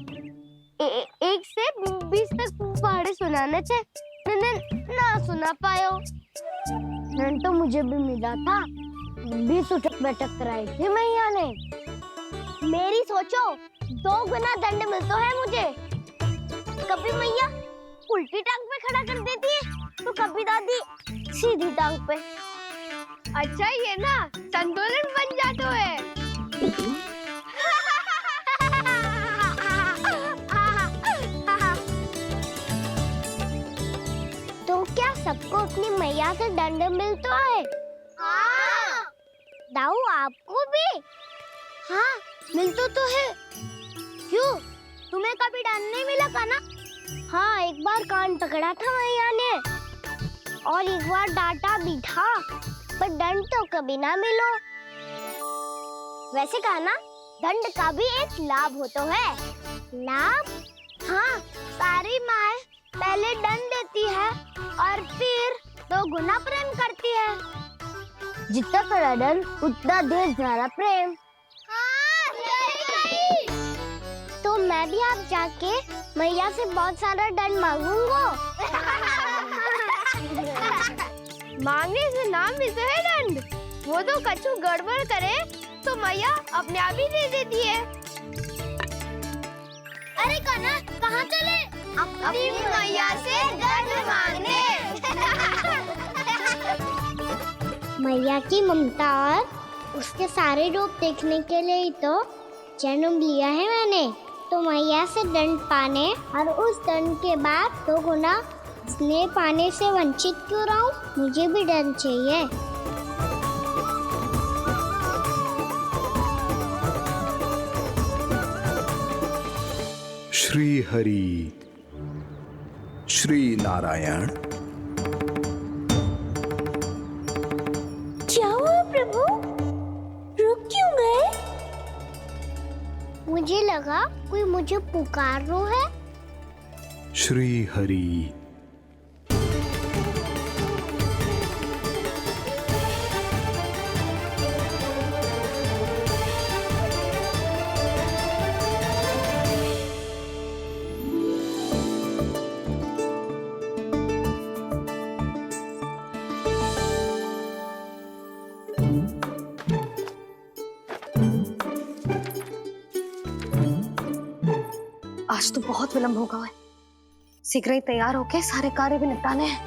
1 से 20 तक पहाड़े सुनाने थे, ना सुना पायो। दंड तो मुझे भी मिला था, 20 उठक बैठक कराई थी मैया ने। मेरी सोचो, 2 गुना दंड मिलता है मुझे। कभी मैया उल्टी टांग पे खड़ा कर देती है, तो कभी दादी सीधी टांग पे। अच्छा ये ना संतुलन बन जाता है। तो क्या सबको अपनी मैया से दंड मिलता है? हाँ। दाऊ आपको भी? हाँ मिलता तो है। क्यों? तुम्हें कभी डर नहीं मिला कान्हा? हाँ, एक बार कान पकड़ा था मैया ने और एक बार डांटा भी था, पर दंड तो कभी ना मिलो। वैसे कान्हा, दंड का भी एक लाभ हो तो है। लाभ? हाँ, सारी माँ पहले दंड देती है और फिर 2 गुना प्रेम करती है। जितना बड़ा दंड उतना ढेर सारा प्रेम। तो मैं भी आप जाके मैया से बहुत सारा दंड मांगूंगा। मांगने से नाम मिलता है दंड। वो तो कछु गड़बड़ करे तो मैया अपने आप ही दे देती है। अरे कान्हा, कहाँ चले? अपनी मैया से दंड मांगने। मैया की ममता और उसके सारे रूप देखने के लिए ही तो जन्म लिया है मैंने। तो मैया से दंड पाने और उस दंड के बाद 2 गुना स्नेह पाने से वंचित क्यों रहूं? मुझे भी दंड चाहिए। श्री हरि, श्री नारायण। क्या हुआ प्रभु? रुक क्यों गए? मुझे लगा कोई मुझे पुकार रहा है। श्री हरि। आज तो बहुत विलंब होगा है। शीघ्र ही तैयार होके सारे कार्य भी निपटाने हैं।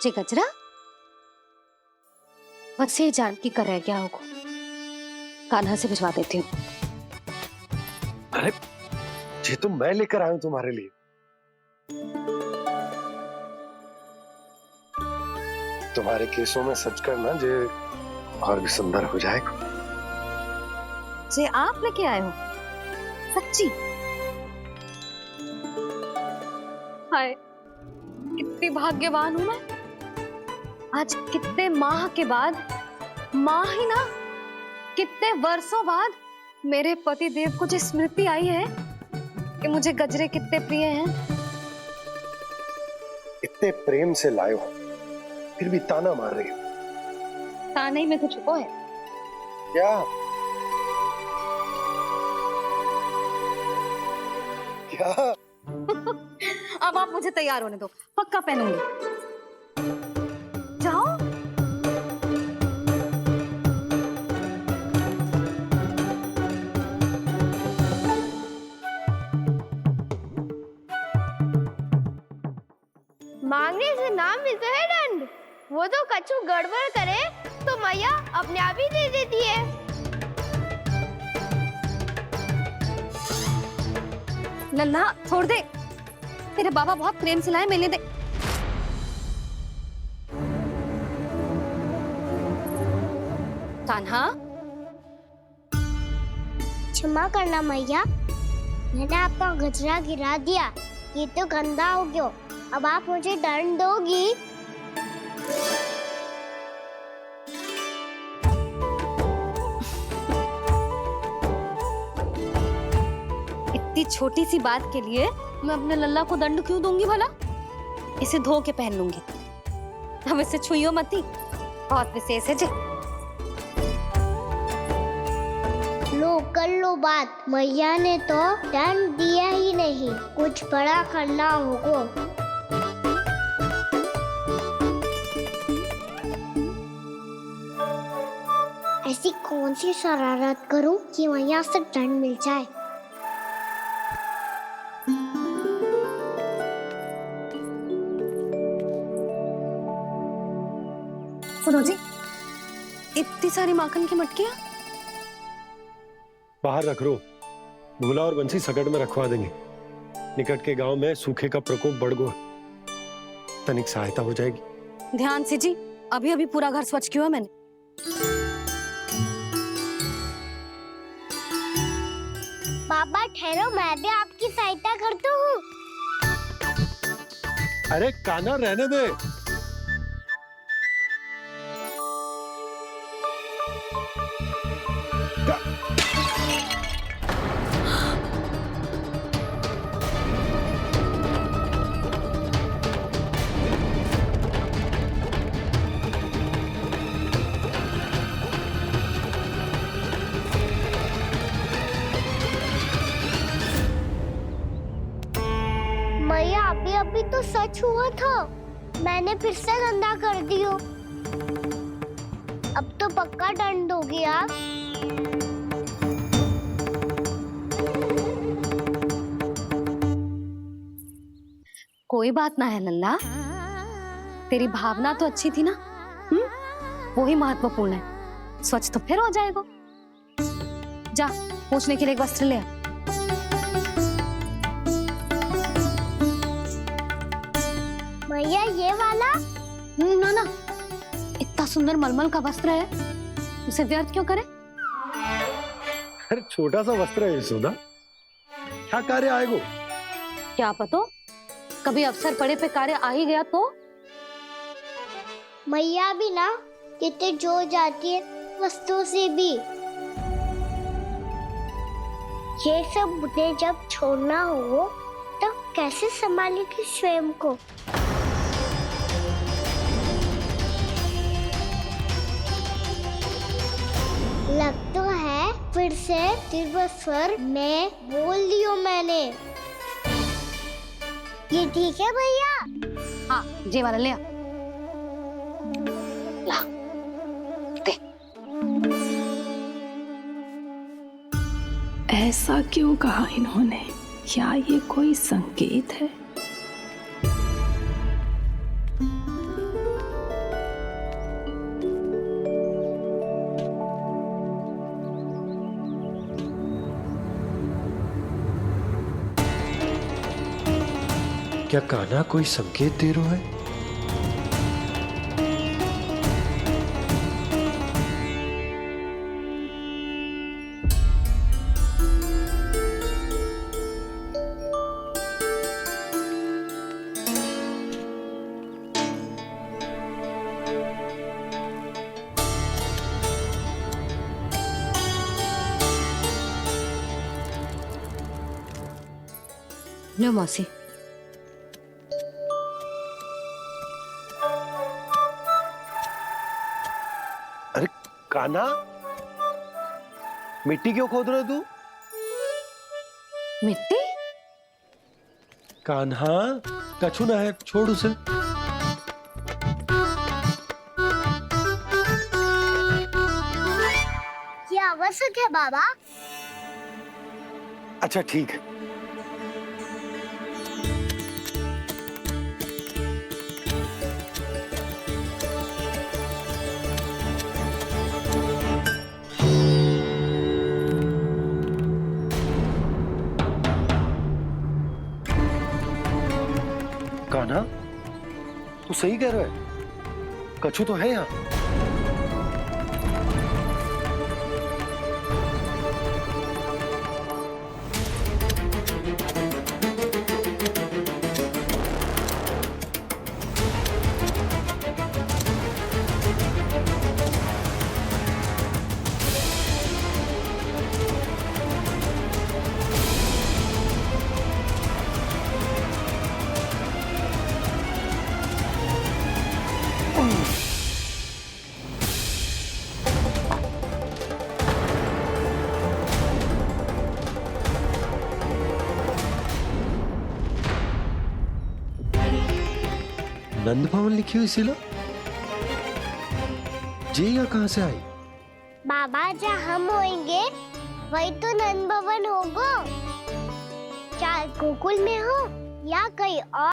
जी गजरा, बस ये जान की कर रह गया होगा। कान्हा से भिजवा देती हूँ। अरे ये तो मैं लेकर आया हूं तुम्हारे लिए। तुम्हारे केसों में सच करना जे और भी सुंदर हो जाएगा। जे आप लेके आए हो? सच्ची? हाय, कितनी भाग्यवान हूं मैं। आज कितने माह के बाद, माह ही ना, कितने वर्षों बाद मेरे पति देव को जो स्मृति आई है कि मुझे गजरे कितने प्रिय हैं। इतने प्रेम से लाए हो, फिर भी ताना मार रही हो। ताना ही में तो छुपो है। क्या? क्या? अब आप मुझे तैयार होने दो, पक्का पहनूंगी। जाओ। मांगने से नाम मिलता है दंड। वो तो कछु गड़बड़ करे तो मैया अपने आप ही दे देती है। लल्ला छोड़ दे, तेरे बाबा बहुत प्रेम से लाए, मिलने दे। कान्हा, क्षमा करना मैया, मैंने आपका गजरा गिरा दिया। ये तो गंदा हो गया। अब आप मुझे दंड दोगी? इतनी छोटी सी बात के लिए मैं अपने लल्ला को दंड क्यों दूंगी भला? इसे धो के पहन लूंगी। अब इसे छुइयो मती, बहुत विशेष है जी। लो कर लो बात। मैया ने तो दंड दिया ही नहीं, कुछ बड़ा करना होगा। ऐसी कौन सी शरारत करूं कि मैया से दंड मिल जाए? सुनो जी, इतनी सारी माखन की मटकियां बाहर रख रो। भूला और बंसी सकट में रखवा देंगे। निकट के गांव में सूखे का प्रकोप बढ़ गया। तनिक सहायता हो जाएगी। ध्यान से जी, अभी अभी पूरा घर स्वच्छ किया मैंने। पापा ठहरो, मैं भी आपकी सहायता करता हूँ। अरे कान्हा रहने दे। मैया अभी अभी तो सच हुआ था, मैंने फिर से गंदा कर दियो। अब तो पक्का दंड हो गया। कोई बात ना है लल्ला, तेरी भावना तो अच्छी थी ना, वही महत्वपूर्ण है। स्वच्छ तो फिर हो जाएगा। जा पोंछने के लिए एक वस्त्र ले आ। भैया ये वाला? ना ना, इतना सुंदर मलमल का वस्त्र है, उसे व्यर्थ क्यों करे? अरे छोटा सा वस्त्र है यशोदा, क्या कार्य आएगा? क्या पता, कभी अवसर पड़े पे कार्य आ ही गया तो। मैया भी ना कितने जो जाती है वस्तुओं से भी। ये सब मुझे जब छोड़ना हो तो कैसे संभालेगी स्वयं को? लग तो है फिर से तीव्र स्वर में बोल दियो मैंने। ये ठीक है भैया? हाँ, ये वाला ले आ। ला, दे। ऐसा क्यों कहा इन्होंने? क्या ये कोई संकेत है? क्या कान्हा कोई संकेत दे रहा है? लो मौसी। अरे कान्हा, मिट्टी क्यों खोद रहे तू? मिट्टी? कान्हा, कछु ना है, छोड़ उसे। ये आवश्यक है बाबा। अच्छा ठीक है। कान्हा, तू सही कह रहा है, कछु तो है यहाँ। नंद भवन लिखी हुई सिला, जी या कहां से आई? बाबा जहाँ हम होंगे वही तो नंद भवन होगा। चाहे गोकुल में हो या कहीं और।